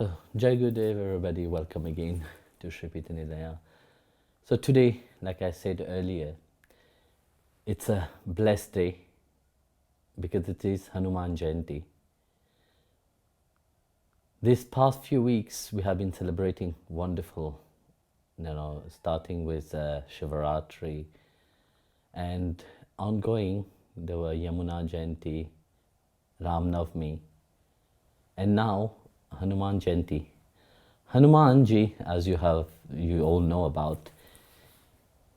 So, Jai Gurudev, everybody, welcome again to Sri Pittanidaya. So, today, like I said earlier, it's a blessed day because it is Hanuman Jayanti. These past few weeks, we have been celebrating wonderful, starting with Shivaratri and ongoing, there were Yamuna Jayanti, Ram Navami, and now Hanuman Jayanti. Hanumanji, as you all know about,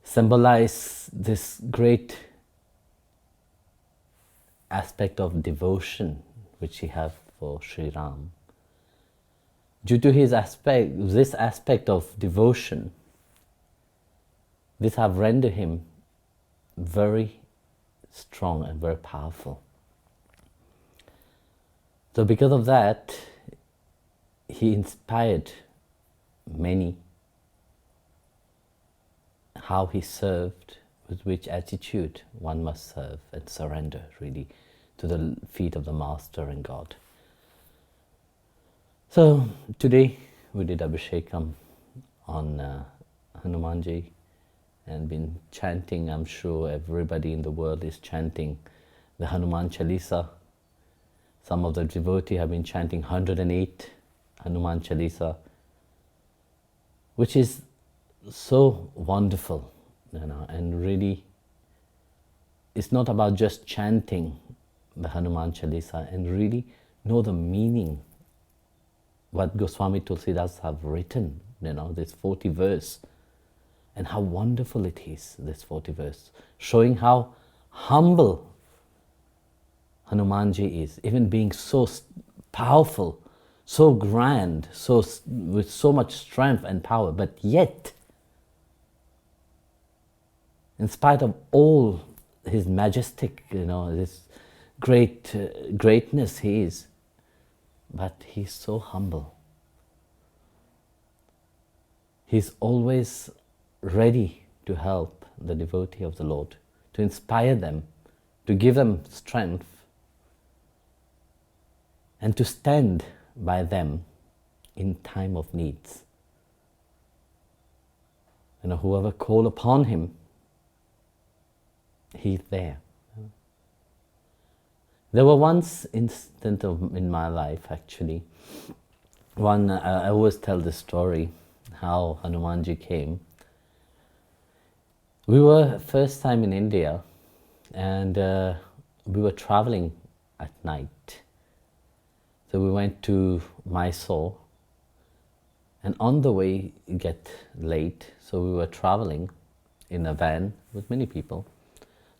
symbolize this great aspect of devotion which he have for Sri Ram. Due to this aspect of devotion, this have rendered him very strong and very powerful. So because of that, he inspired many, how he served, with which attitude one must serve and surrender really to the feet of the Master and God. So today we did Abhishekam on Hanumanji and been chanting. I'm sure everybody in the world is chanting the Hanuman Chalisa. Some of the devotees have been chanting 108 Hanuman Chalisa, which is so wonderful, and really it's not about just chanting the Hanuman Chalisa and really know the meaning, what Goswami Tulsidas have written, this 40 verse, and how wonderful it is, this 40 verse, showing how humble Hanumanji is, even being so powerful, so grand, with so much strength and power, but yet, in spite of all his majestic, this greatness he is, but he's so humble. He's always ready to help the devotee of the Lord, to inspire them, to give them strength, and to stand by them in time of needs. Whoever call upon him, he's there. There were once instant in my life, actually. I always tell this story, how Hanumanji came. We were first time in India, and we were traveling at night. So we went to Mysore, and on the way it get late, so we were traveling in a van with many people.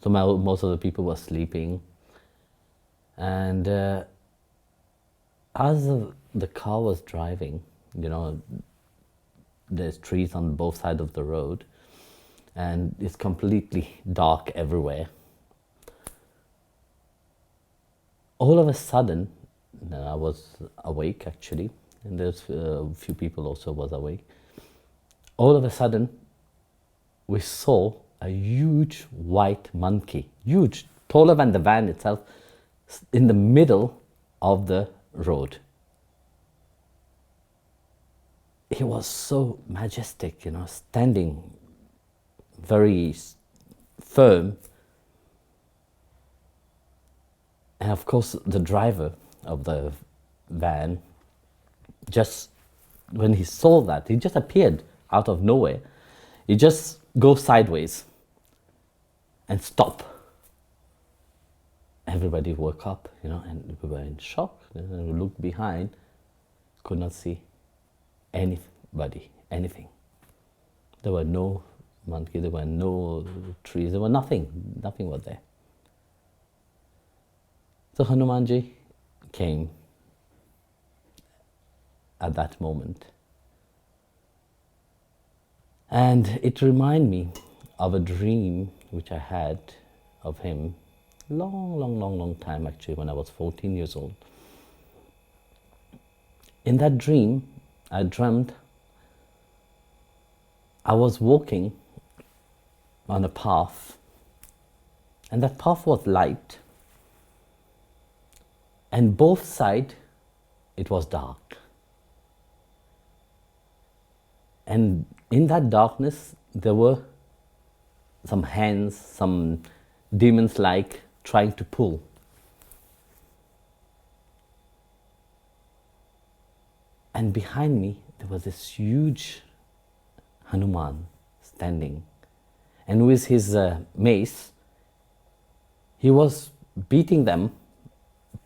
So most of the people were sleeping, and as the car was driving, there's trees on both sides of the road, and it's completely dark everywhere. All of a sudden, I was awake actually, and there's a few people also was awake. All of a sudden, we saw a huge white monkey, huge, taller than the van itself, in the middle of the road. He was so majestic, standing very firm. And of course, the driver of the van, just when he saw that, he just appeared out of nowhere. He just go sideways and stop. Everybody woke up, and we were in shock. And we looked behind, could not see anybody, anything. There were no monkey, there were no trees, there were nothing was there. So Hanumanji came at that moment. And it reminded me of a dream which I had of him long time actually, when I was 14 years old. In that dream, I dreamt I was walking on a path, and that path was light, and both sides it was dark. And in that darkness, there were some hands, some demons like trying to pull. And behind me, there was this huge Hanuman standing. And with his mace, he was beating them,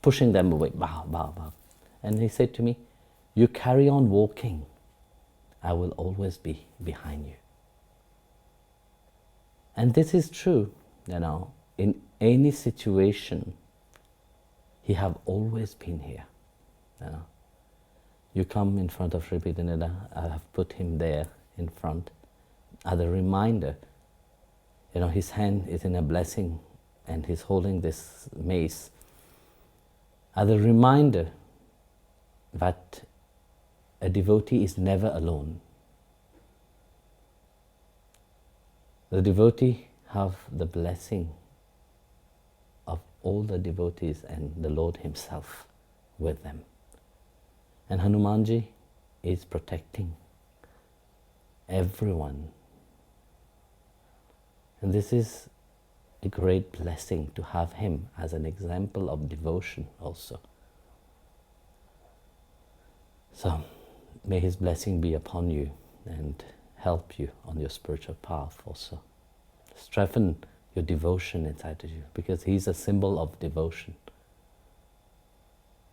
pushing them away. Bow, bow, bow. And he said to me, "You carry on walking. I will always be behind you." And this is true, in any situation, he have always been here. You come in front of Sri Pityananda, I have put him there in front as a reminder. His hand is in a blessing and he's holding this mace as a reminder that a devotee is never alone. The devotee have the blessing of all the devotees and the Lord himself with them. And Hanumanji is protecting everyone. And this is a great blessing to have him as an example of devotion also. So, may his blessing be upon you and help you on your spiritual path also. Strengthen your devotion inside of you, because he's a symbol of devotion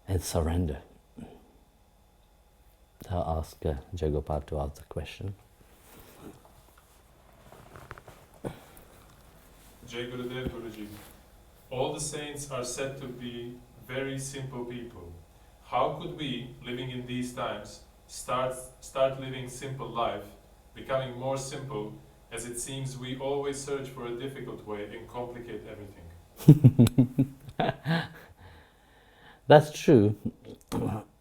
and surrender. I'll ask Jagopal to ask the question. Jai Gurudev Guruji, all the saints are said to be very simple people. How could we, living in these times, start living simple life, becoming more simple, as it seems we always search for a difficult way and complicate everything? That's true.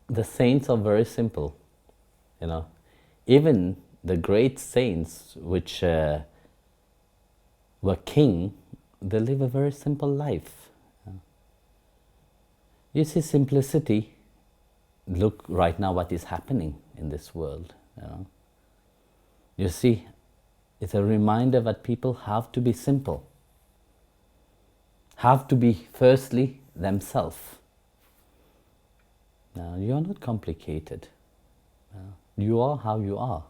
The saints are very simple. Even the great saints which were king, they live a very simple life. You see simplicity. Look right now what is happening in this world. You see, it's a reminder that people have to be simple. Have to be firstly themselves. Now, you are not complicated. You are how you are.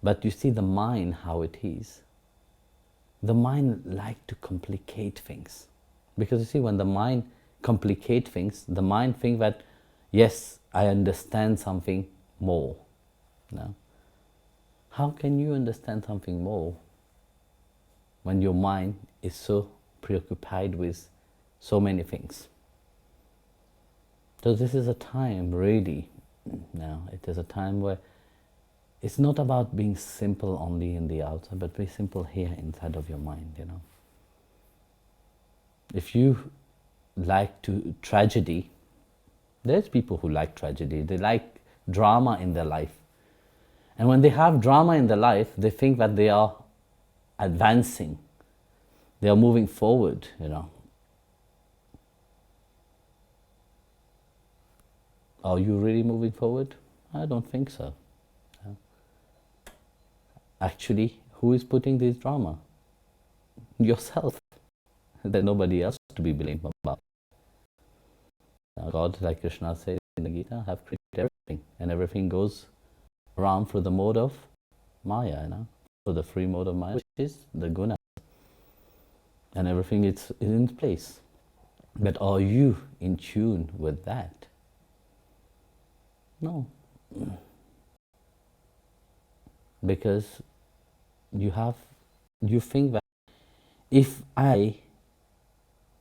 But you see the mind how it is. The mind likes to complicate things. Because you see, when the mind complicates things, the mind thinks that, yes, I understand something more. How can you understand something more when your mind is so preoccupied with so many things? So this is a time, really, it is a time where it's not about being simple only in the outside, but be simple here inside of your mind, If you like tragedy, there's people who like tragedy, they like drama in their life. And when they have drama in their life, they think that they are advancing, they are moving forward, Are you really moving forward? I don't think so. Actually, who is putting this drama? Yourself. There's nobody else to be blamed about. God, like Krishna says in the Gita, have created everything, and everything goes around through the mode of Maya, through the free mode of Maya, which is the guna. And everything is in place. But are you in tune with that? No. Because you think that if I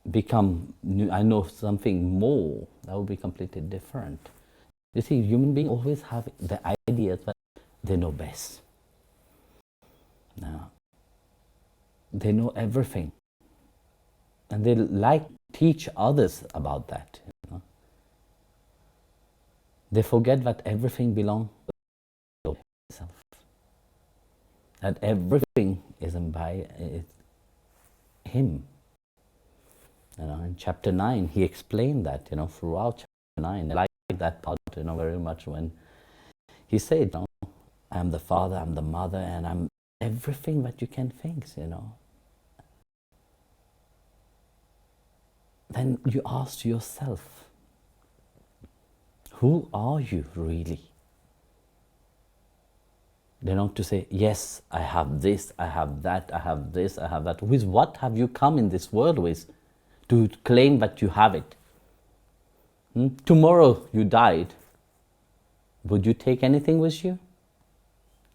know something more, that will be completely different. You see, human beings always have the idea that they know best. Now, they know everything. And they like to teach others about that. They forget that everything belongs to itself. That everything is by him. In chapter 9, he explained that, throughout chapter 9. I like that part, very much when he said, I'm the father, I'm the mother, and I'm everything that you can think, Then you ask yourself, who are you really? To say, yes, I have this, I have that, I have this, I have that. With what have you come in this world with to claim that you have it? Tomorrow you died. Would you take anything with you?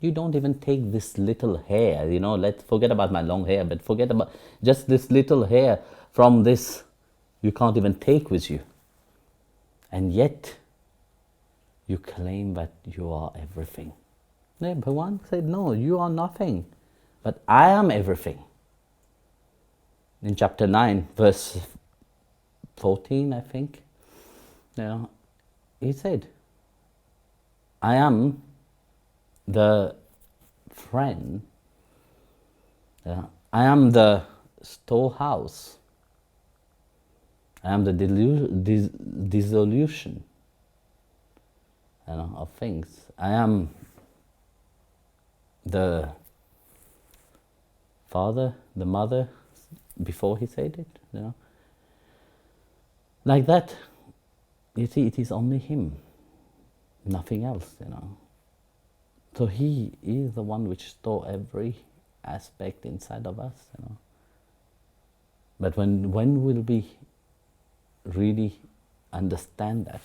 You don't even take this little hair, let's forget about my long hair, but forget about just this little hair from this, you can't even take with you. And yet, you claim that you are everything. Bhagavan said, no, you are nothing, but I am everything. In chapter 9, verse 14, I think, he said, I am the friend, I am the storehouse, I am the dissolution of things. I am the father, the mother, before he said it, Like that, you see, it is only him, nothing else, So he is the one which stores every aspect inside of us, But when will we really understand that?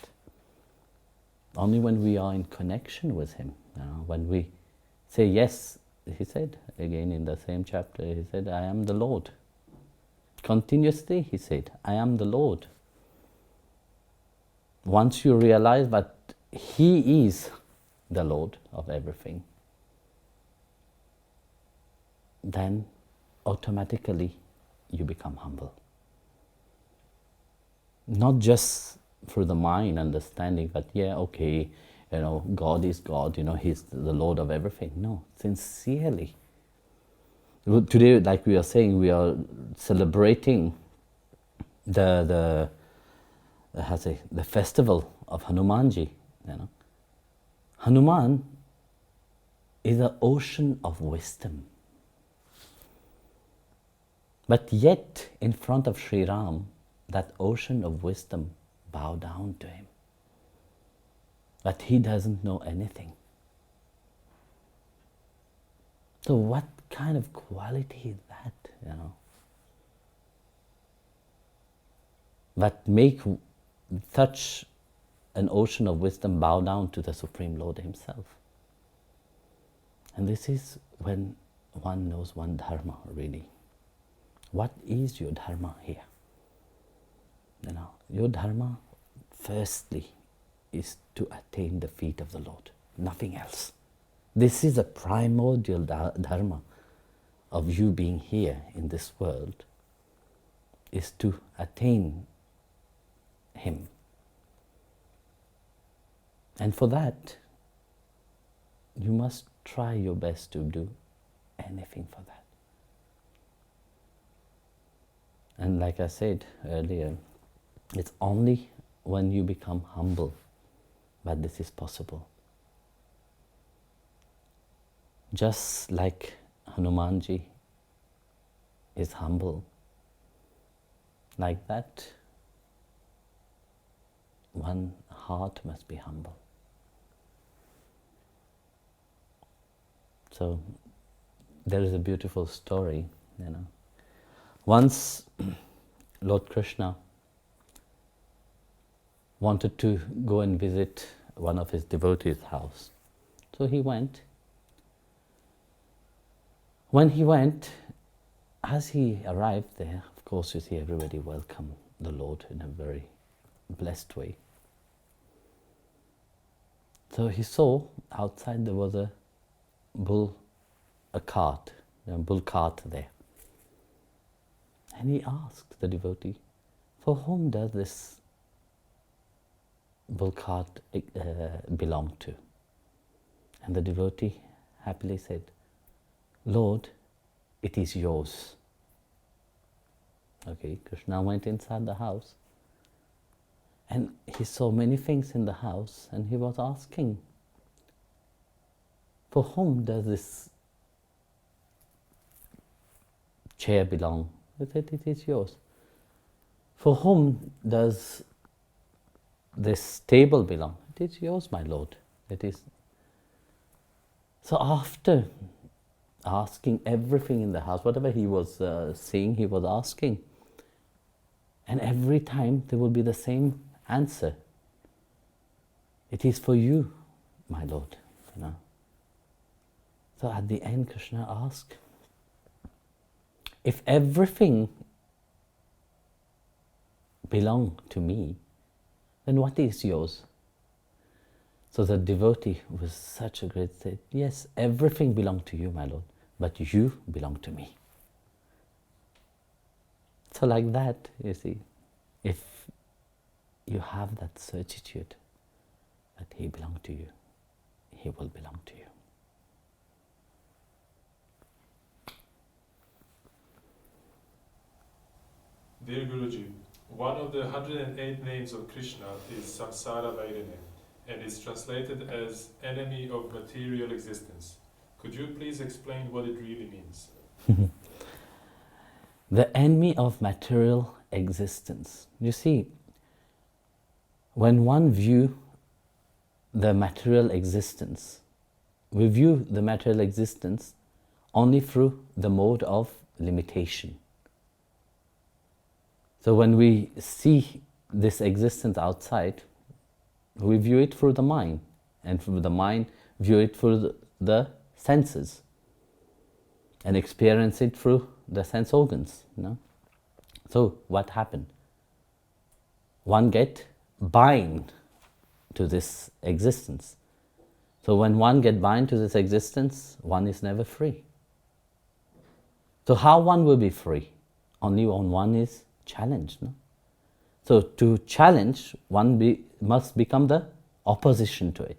Only when we are in connection with him, when we say, yes, he said, again in the same chapter, he said, I am the Lord. Continuously, he said, I am the Lord. Once you realize that he is the Lord of everything, then automatically you become humble. Not just through the mind understanding that, God is God, He's the Lord of everything. No, sincerely. Today, like we are saying, we are celebrating the festival of Hanumanji. Hanuman is an ocean of wisdom. But yet, in front of Sri Ram, that ocean of wisdom bow down to him. But he doesn't know anything. So what kind of quality is that, That make such an ocean of wisdom bow down to the Supreme Lord himself. And this is when one knows one dharma, really. What is your dharma here? Your dharma, firstly, is to attain the feet of the Lord, nothing else. This is a primordial dharma of you being here in this world, is to attain Him. And for that, you must try your best to do anything for that. And like I said earlier, it's only when you become humble that this is possible. Just like Hanumanji is humble, like that, one heart must be humble. So there is a beautiful story, Once Lord Krishna wanted to go and visit one of his devotees' house. So he went. When he went, as he arrived there, of course, you see, everybody welcomed the Lord in a very blessed way. So he saw outside there was a bull cart there. And he asked the devotee, for whom does this bull cart belong to? And the devotee happily said, Lord, it is yours. Okay, Krishna went inside the house and he saw many things in the house and he was asking, For whom does this chair belong? I said, it is yours. For whom does this table belong? It is yours, my Lord. It is. So after asking everything in the house, whatever he was seeing, he was asking. And every time there will be the same answer. It is for you, my Lord. You know. So at the end, Krishna asked, if everything belongs to me, then what is yours? So the devotee was such a great said, yes, everything belongs to you, my Lord, but you belong to me. So like that, you see, if you have that certitude that he belongs to you, he will belong to you. Dear Guruji, one of the 108 names of Krishna is Samsara Vairine and is translated as enemy of material existence. Could you please explain what it really means? The enemy of material existence. You see, when one views the material existence, we view the material existence only through the mode of limitation. So when we see this existence outside, we view it through the mind, and through the mind, view it through the senses, and experience it through the sense organs. You know? So what happened? One get bind to this existence. So when one get bind to this existence, one is never free. So how one will be free? Only when one is challenged. No? So to challenge, one must become the opposition to it.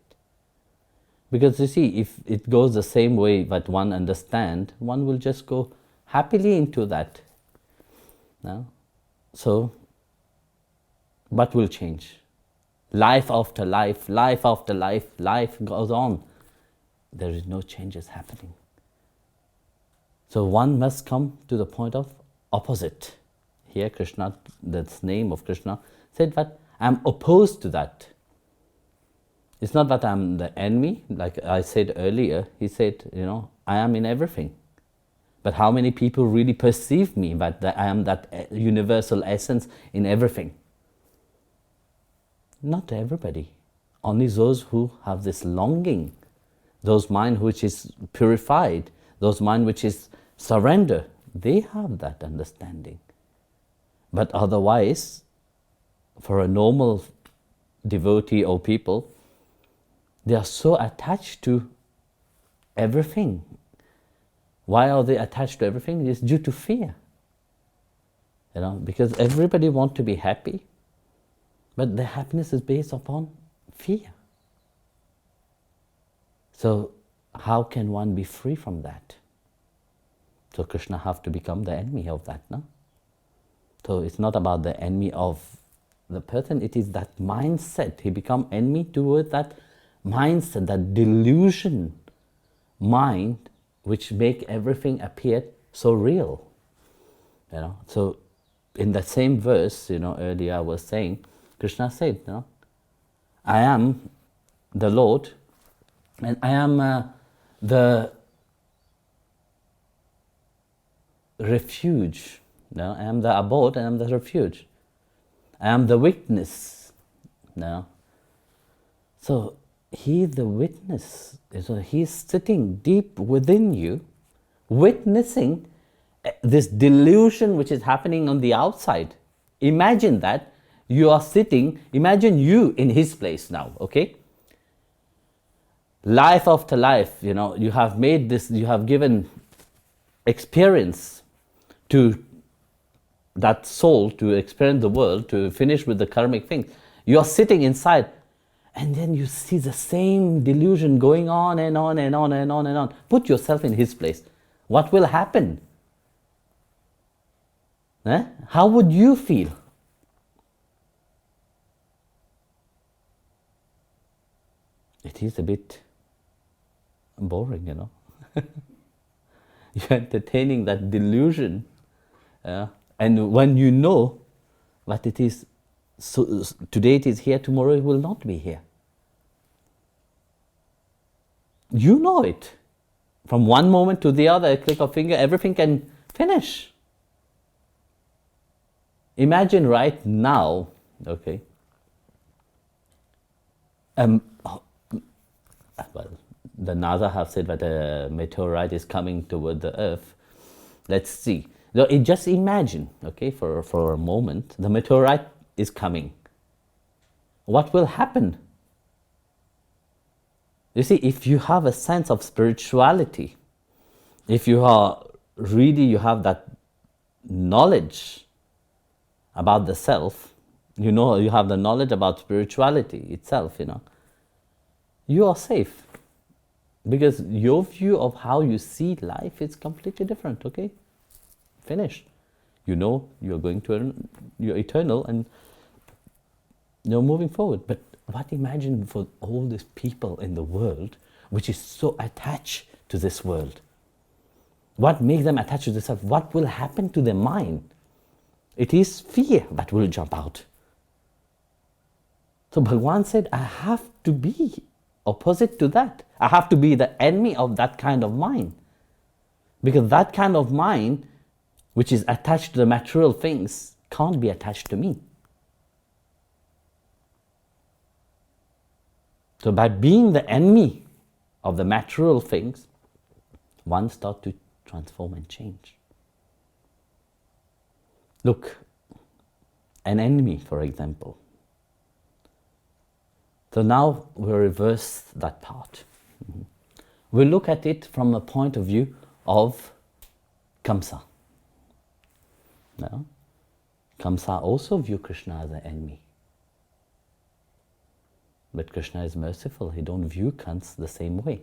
Because you see, if it goes the same way that one understands, one will just go happily into that. No? So, what will change? Life after life, life after life, life goes on. There is no changes happening. So one must come to the point of opposite. Here Krishna, that's name of Krishna, said that I'm opposed to that. It's not that I'm the enemy, like I said earlier. He said, you know, I am in everything. But how many people really perceive me that I am that universal essence in everything? Not everybody. Only those who have this longing, those mind which is purified, those mind which is surrender, they have that understanding. But otherwise, for a normal devotee or people, they are so attached to everything. Why are they attached to everything? It's due to fear. You know, because everybody wants to be happy, but the happiness is based upon fear. So how can one be free from that? So Krishna have to become the enemy of that, no? So it's not about the enemy of the person, it is that mindset. He become enemy toward that mindset, that delusion mind which make everything appear so real. You know, so in that same verse, you know, earlier I was saying, Krishna said, you know, I am the Lord, and I am the refuge. You know, I am the abode, and I am the refuge. I am the witness. You know? So he is the witness. So he is sitting deep within you, witnessing this delusion which is happening on the outside. Imagine that. You are sitting, imagine you in his place now, okay? Life after life, you know, you have made this, you have given experience to that soul to experience the world, to finish with the karmic things. You are sitting inside, and then you see the same delusion going on and on and on and on and on. Put yourself in his place. What will happen? How would you feel? It is a bit boring, you know. You're entertaining that delusion. And when you know that it is, so today it is here, tomorrow it will not be here. You know it. From one moment to the other, a click of finger, everything can finish. Imagine right now, okay, well, the NASA have said that a meteorite is coming toward the Earth. Let's see. So just imagine, okay, for a moment, the meteorite is coming. What will happen? You see, if you have a sense of spirituality, if you are really, you have that knowledge about the self, you know, you have the knowledge about spirituality itself, you know, you are safe. Because your view of how you see life is completely different, okay? Finished. You know you're going to, you're eternal and you're moving forward. But what imagine for all these people in the world which is so attached to this world? What makes them attached to this self? What will happen to their mind? It is fear that will jump out. So Bhagavan said, I have to be opposite to that. I have to be the enemy of that kind of mind. Because that kind of mind, which is attached to the material things, can't be attached to me. So by being the enemy of the material things, one starts to transform and change. Look, an enemy, for example. So now we reverse that part. We look at it from a point of view of Kamsa. No? Kamsa also view Krishna as an enemy. But Krishna is merciful. He don't view Kans the same way.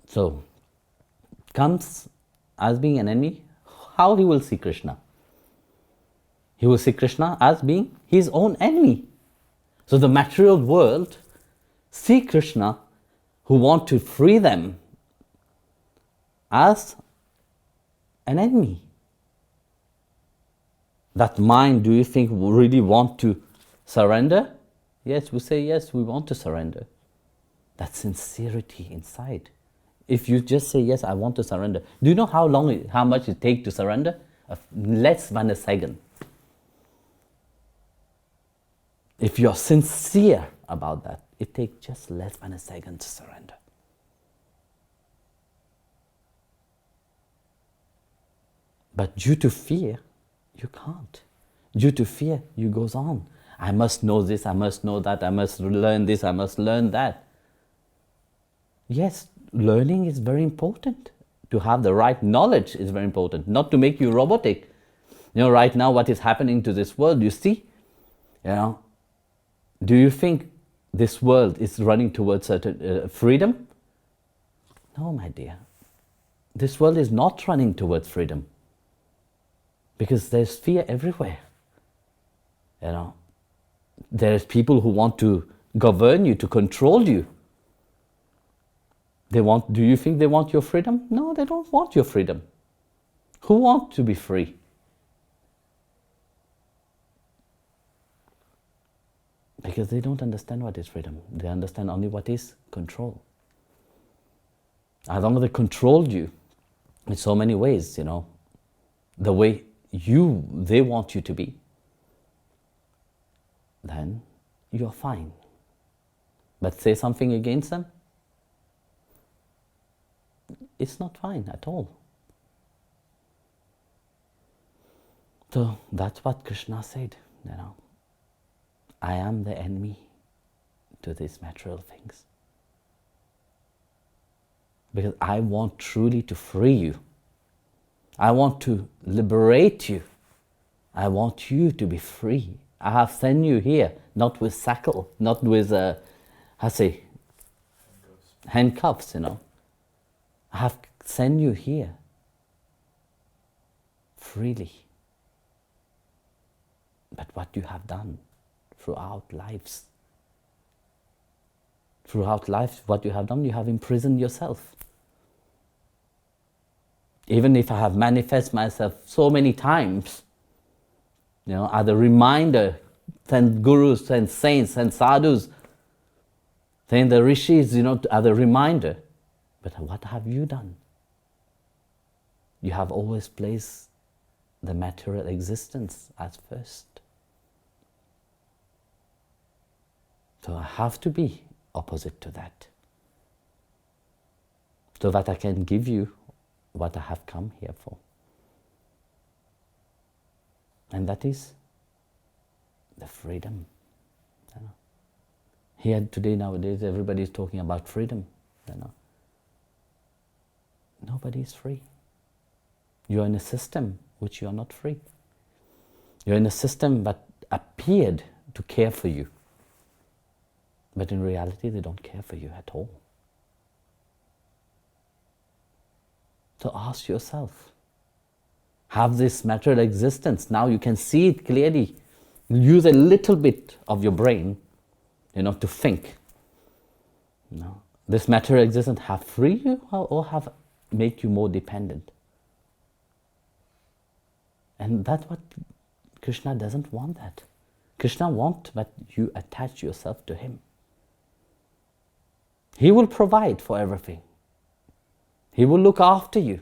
So, Kans as being an enemy, how he will see Krishna? He will see Krishna as being his own enemy. So the material world see Krishna, who want to free them, as an enemy. That mind, do you think really want to surrender? Yes, we say yes, we want to surrender. That's sincerity inside. If you just say yes, I want to surrender. Do you know how much it takes to surrender? Less than a second. If you're sincere about that, it takes just less than a second to surrender. But due to fear, you can't. Due to fear, you goes on. I must know this, I must know that, I must learn this, I must learn that. Yes, learning is very important. To have the right knowledge is very important, not to make you robotic. You know, right now what is happening to this world, you see, you know, do you think this world is running towards certain freedom? No, my dear. This world is not running towards freedom. Because there's fear everywhere. You know, there's people who want to govern you, to control you. Do you think they want your freedom? No, they don't want your freedom. Who wants to be free? Because they don't understand what is freedom. They understand only what is control. As long as they control you in so many ways, you know, the way they want you to be, then you're fine. But say something against them, it's not fine at all. So that's what Krishna said, you know. I am the enemy to these material things. Because I want truly to free you. I want to liberate you. I want you to be free. I have sent you here, not with shackle, not with, handcuffs, you know. I have sent you here freely. But what you have done throughout lives, Throughout life, what you have done, you have imprisoned yourself. Even if I have manifested myself so many times, are the reminder, send gurus, send saints, send sadhus, send the rishis, are the reminder. But what have you done? You have always placed the material existence as first. So I have to be opposite to that, so that I can give you what I have come here for. And that is the freedom. Here today, nowadays, everybody is talking about freedom. Nobody is free. You are in a system which you are not free. You're in a system that appeared to care for you. But in reality, they don't care for you at all. So ask yourself, have this material existence, now you can see it clearly. Use a little bit of your brain, to think. This material existence have freed you or have made you more dependent? And that's what Krishna doesn't want that. Krishna wants that you attach yourself to him. He will provide for everything. He will look after you.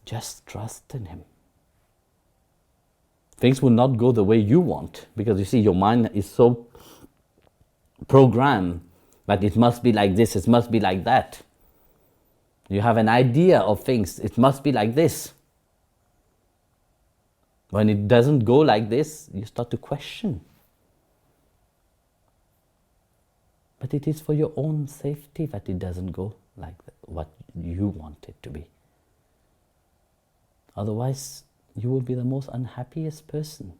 Just trust in him. Things will not go the way you want, because you see, your mind is so programmed that it must be like this, it must be like that. You have an idea of things, it must be like this. When it doesn't go like this, you start to question. But it is for your own safety that it doesn't go like what you want it to be. Otherwise, you will be the most unhappiest person.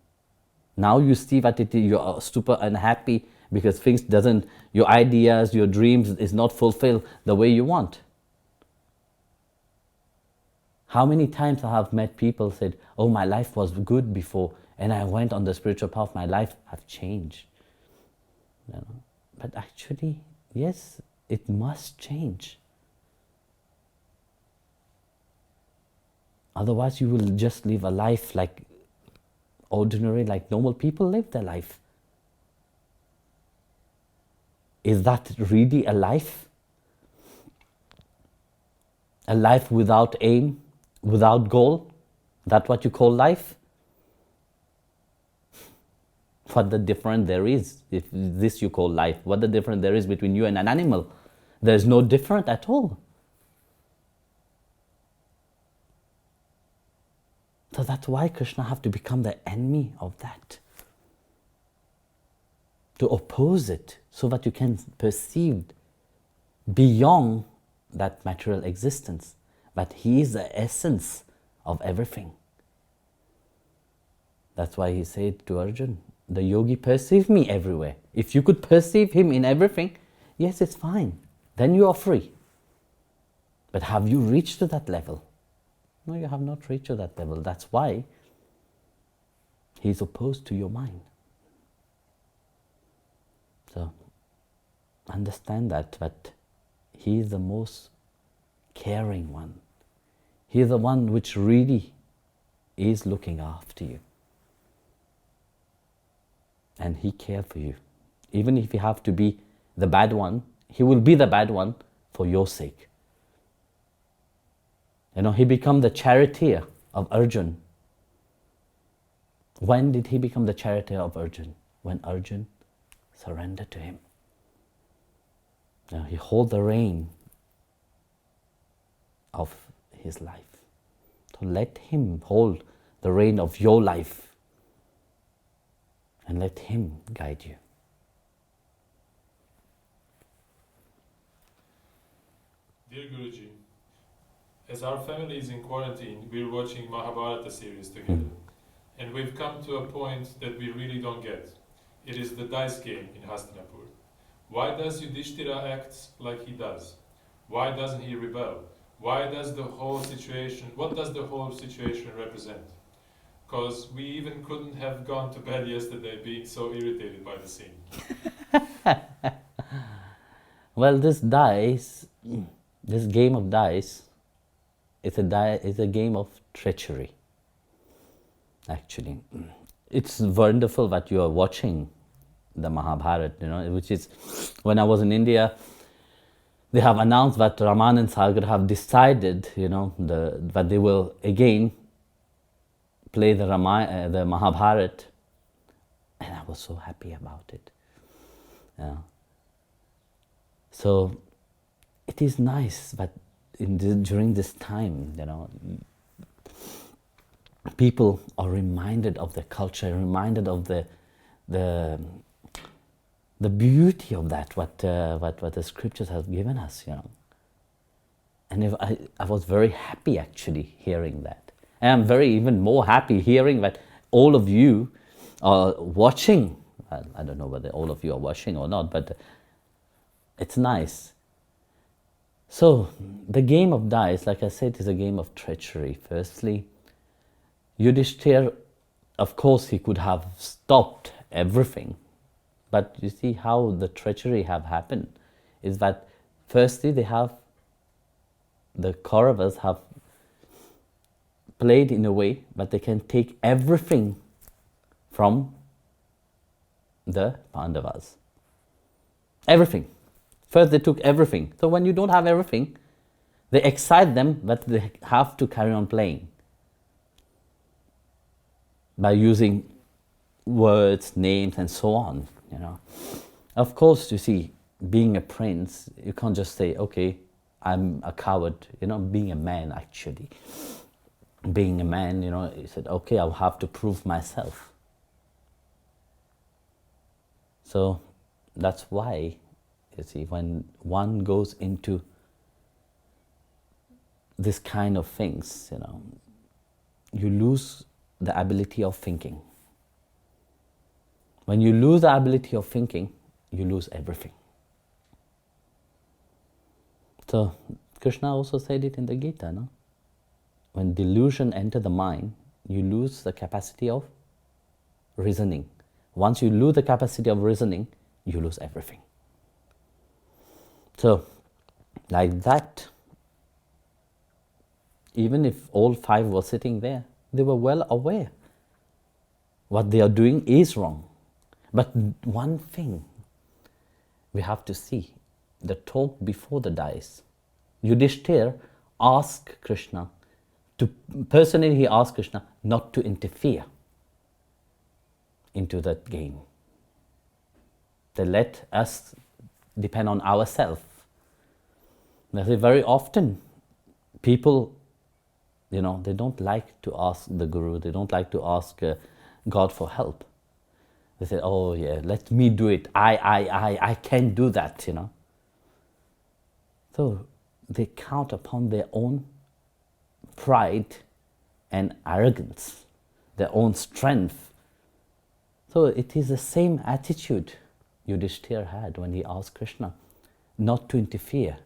Now you see that you are super unhappy because things doesn't, your ideas, your dreams is not fulfilled the way you want. How many times I have met people said, oh, my life was good before and I went on the spiritual path, my life have changed. But actually, yes, it must change. Otherwise, you will just live a life like ordinary, like normal people live their life. Is that really a life? A life without aim, without goal? That's what you call life? What the difference there is, if this you call life, what the difference there is between you and an animal? There is no difference at all. So that's why Krishna have to become the enemy of that. To oppose it, so that you can perceive beyond that material existence, that he is the essence of everything. That's why he said to Arjuna, the yogi perceive me everywhere. If you could perceive him in everything, yes, it's fine. Then you are free. But have you reached to that level? No, you have not reached to that level. That's why he is opposed to your mind. So, understand that he is the most caring one. He is the one which really is looking after you. And he cares for you. Even if you have to be the bad one, he will be the bad one for your sake. He became the charioteer of Arjuna. When did he become the charioteer of Arjuna? When Arjuna surrendered to him. Now he holds the rein of his life. So let him hold the rein of your life. And let him guide you. Dear Guruji, as our family is in quarantine, we're watching Mahabharata series together. And we've come to a point that we really don't get. It is the dice game in Hastinapur. Why does Yudhishthira act like he does? Why doesn't he rebel? What does the whole situation represent? because we even couldn't have gone to bed yesterday being so irritated by the scene. Well, this game of dice, it's a game of treachery, actually. It's wonderful that you are watching the Mahabharata, which is, when I was in India, they have announced that Raman and Sagar have decided, that they will again play the Mahabharata, and I was so happy about it. Yeah. So it is nice that during this time, people are reminded of the culture, reminded of the beauty of that, what the scriptures have given us, And I was very happy actually hearing that. And I'm even more happy hearing that all of you are watching. I don't know whether all of you are watching or not, but it's nice. So the game of dice, like I said, is a game of treachery. Firstly, Yudhishthir, of course, he could have stopped everything. But you see how the treachery have happened is that firstly the Kauravas have played in a way that they can take everything from the Pandavas. Everything. First they took everything. So when you don't have everything, they excite them that they have to carry on playing by using words, names, and so on. Of course, you see, being a prince, you can't just say, okay, I'm a coward, being a man actually. Being a man, he said, okay, I'll have to prove myself. So that's why, you see, when one goes into this kind of things, you lose the ability of thinking. When you lose the ability of thinking, you lose everything. So Krishna also said it in the Gita, no? When delusion enters the mind, you lose the capacity of reasoning. Once you lose the capacity of reasoning, you lose everything. So, like that, even if all five were sitting there, they were well aware what they are doing is wrong. But one thing we have to see, the talk before the dice. Yudhishthir asked Krishna, personally he asked Krishna not to interfere into that game. They let us depend on ourselves. Very often people, they don't like to ask the Guru, they don't like to ask God for help. They say, oh yeah, let me do it. I can't do that, So they count upon their own pride and arrogance, their own strength. So it is the same attitude Yudhishthir had when he asked Krishna not to interfere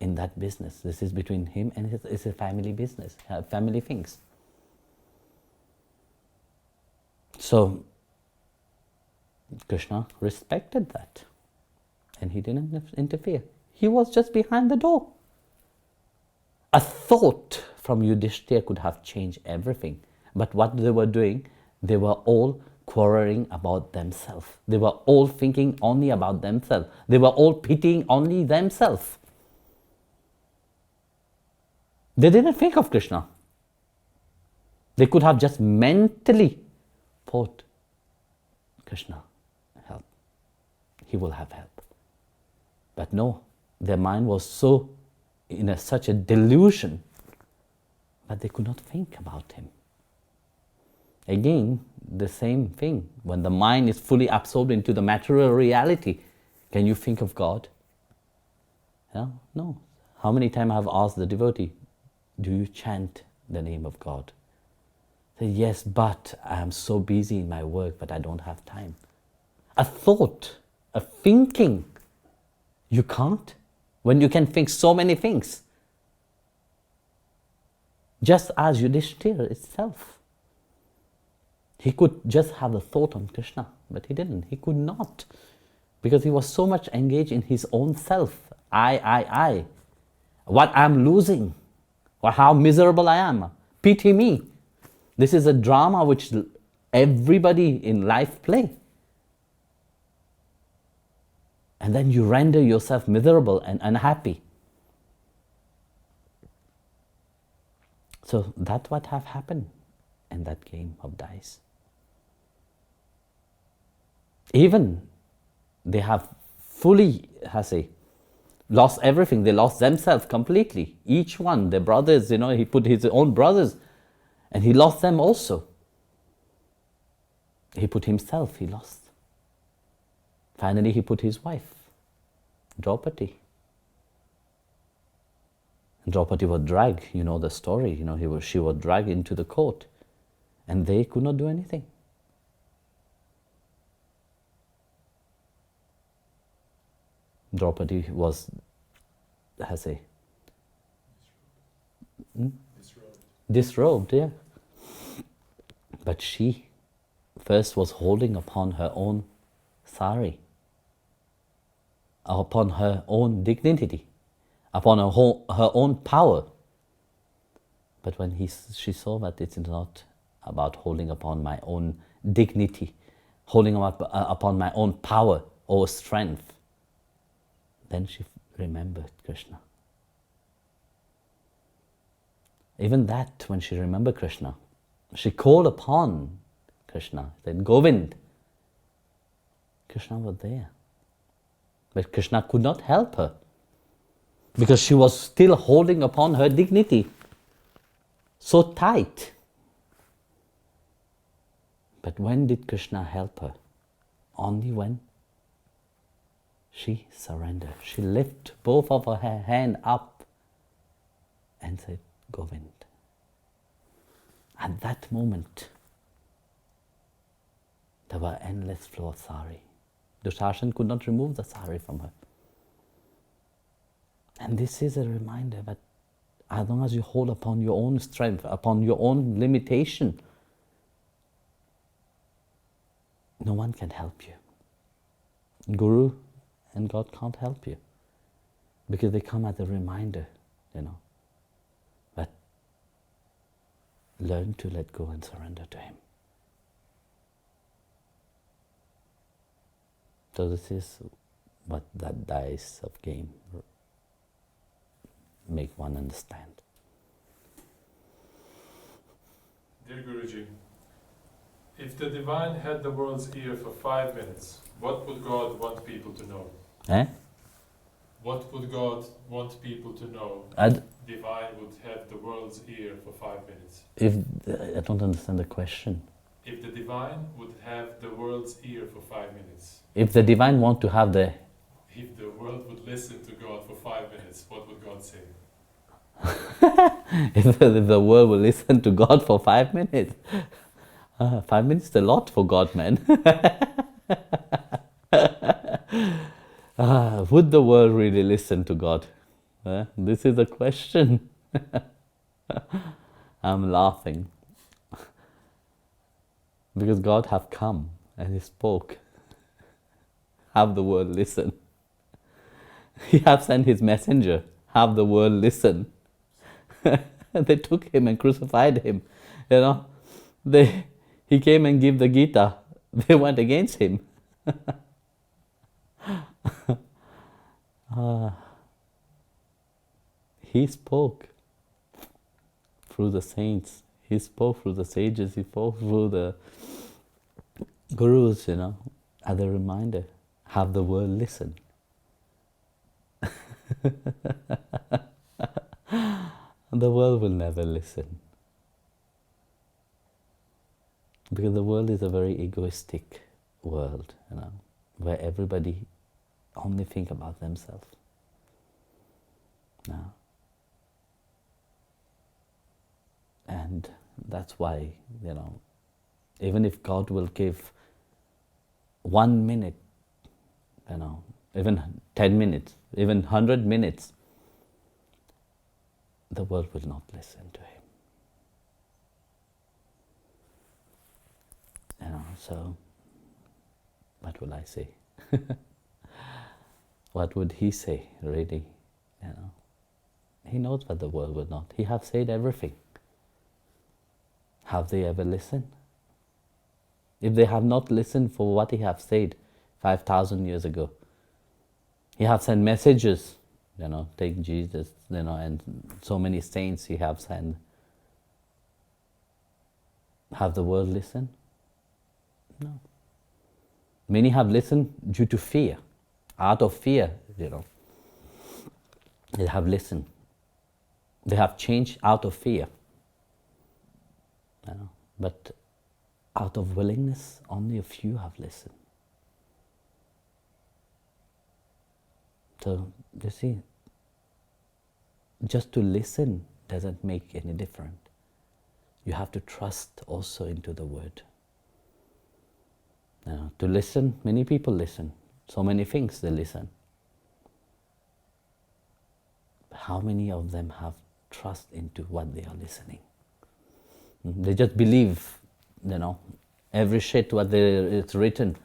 in that business. This is between him and it's a family business, family things. So Krishna respected that and he didn't interfere. He was just behind the door. A thought from Yudhishthir could have changed everything. But what they were doing, they were all quarreling about themselves. They were all thinking only about themselves. They were all pitying only themselves. They didn't think of Krishna. They could have just mentally thought, Krishna, help. He will have help. But no, their mind was so in such a delusion that they could not think about him. Again, the same thing. When the mind is fully absorbed into the material reality, can you think of God? No. How many times I have asked the devotee, do you chant the name of God? They say, yes, but I am so busy in my work that I don't have time. A thought, a thinking, you can't? When you can think so many things. Just as Yudhishthira itself. He could just have the thought on Krishna, but he didn't. He could not. Because he was so much engaged in his own self. I. What I'm losing. Or how miserable I am. Pity me. This is a drama which everybody in life play. And then you render yourself miserable and unhappy. So that's what have happened in that game of dice. Even they have fully, lost everything. They lost themselves completely. Each one, their brothers, he put his own brothers, and he lost them also. He put himself, he lost. Finally, he put his wife, Draupadi. Draupadi was dragged, you know the story, she was dragged into the court, and they could not do anything. Draupadi was, disrobed, yeah. But she first was holding upon her own sari, upon her own dignity, upon her own power. But when she saw that it's not about holding upon my own dignity, holding upon my own power or strength, then she remembered Krishna. Even that, when she remembered Krishna, she called upon Krishna, said, Govind. Krishna was there. But Krishna could not help her because she was still holding upon her dignity so tight. But when did Krishna help her? Only when she surrendered. She lifted both of her hands up and said, Govind. At that moment, there were endless flow of sari. Dushasan could not remove the sari from her. And this is a reminder that as long as you hold upon your own strength, upon your own limitation, no one can help you. Guru and God can't help you because they come as a reminder, that learn to let go and surrender to Him. So this is what that dice of game make one understand. Dear Guruji, if the divine had the world's ear for 5 minutes, what would God want people to know? What would God want people to know if divine would have the world's ear for 5 minutes? I don't understand the question. If the divine would have the world's ear for 5 minutes. If the divine want to have the... If the world would listen to God for 5 minutes, what would God say? if the world will listen to God for 5 minutes. 5 minutes is a lot for God, man. Would the world really listen to God? This is the question. I'm laughing. Because God have come and He spoke. Have the world listen. He have sent His messenger. Have the world listen. They took Him and crucified Him. He came and gave the Gita. They went against Him. He spoke through the saints. He spoke through the sages. He spoke through the gurus, as a reminder. Have the world listen. The world will never listen. Because the world is a very egoistic world, where everybody only think about themselves. And that's why, even if God will give 1 minute, even 10 minutes, even 100 minutes, the world will not listen to Him. So, what will I say? What would he say, really? You know, he knows what the world will not. He have said everything. Have they ever listened? If they have not listened for what he have said 5,000 years ago, he have sent messages, take Jesus, and so many saints he have sent. Have the world listened? No. Many have listened due to fear. Out of fear, they have listened. They have changed out of fear. But out of willingness, only a few have listened. So, you see, just to listen doesn't make any difference. You have to trust also into the word. To listen, many people listen. So many things they listen. But how many of them have trust into what they are listening? They just believe, every shit what it's written,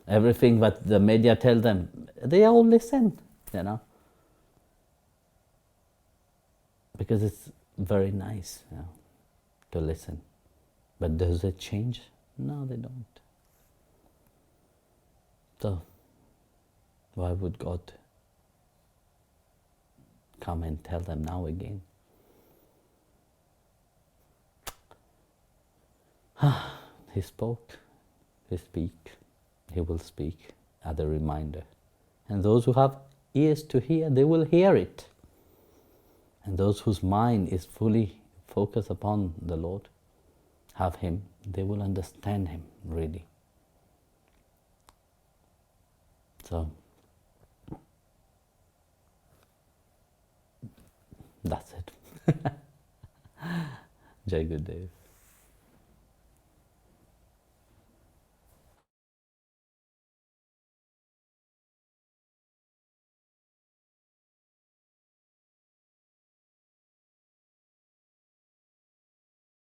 everything what the media tell them, they all listen, because it's very nice, to listen. But does it change? No, they don't. So, why would God come and tell them now again? He spoke, he speak, he will speak as a reminder. And those who have ears to hear, they will hear it. And those whose mind is fully focused upon the Lord, have Him, they will understand Him really. So, that's it. Jai Gurudev.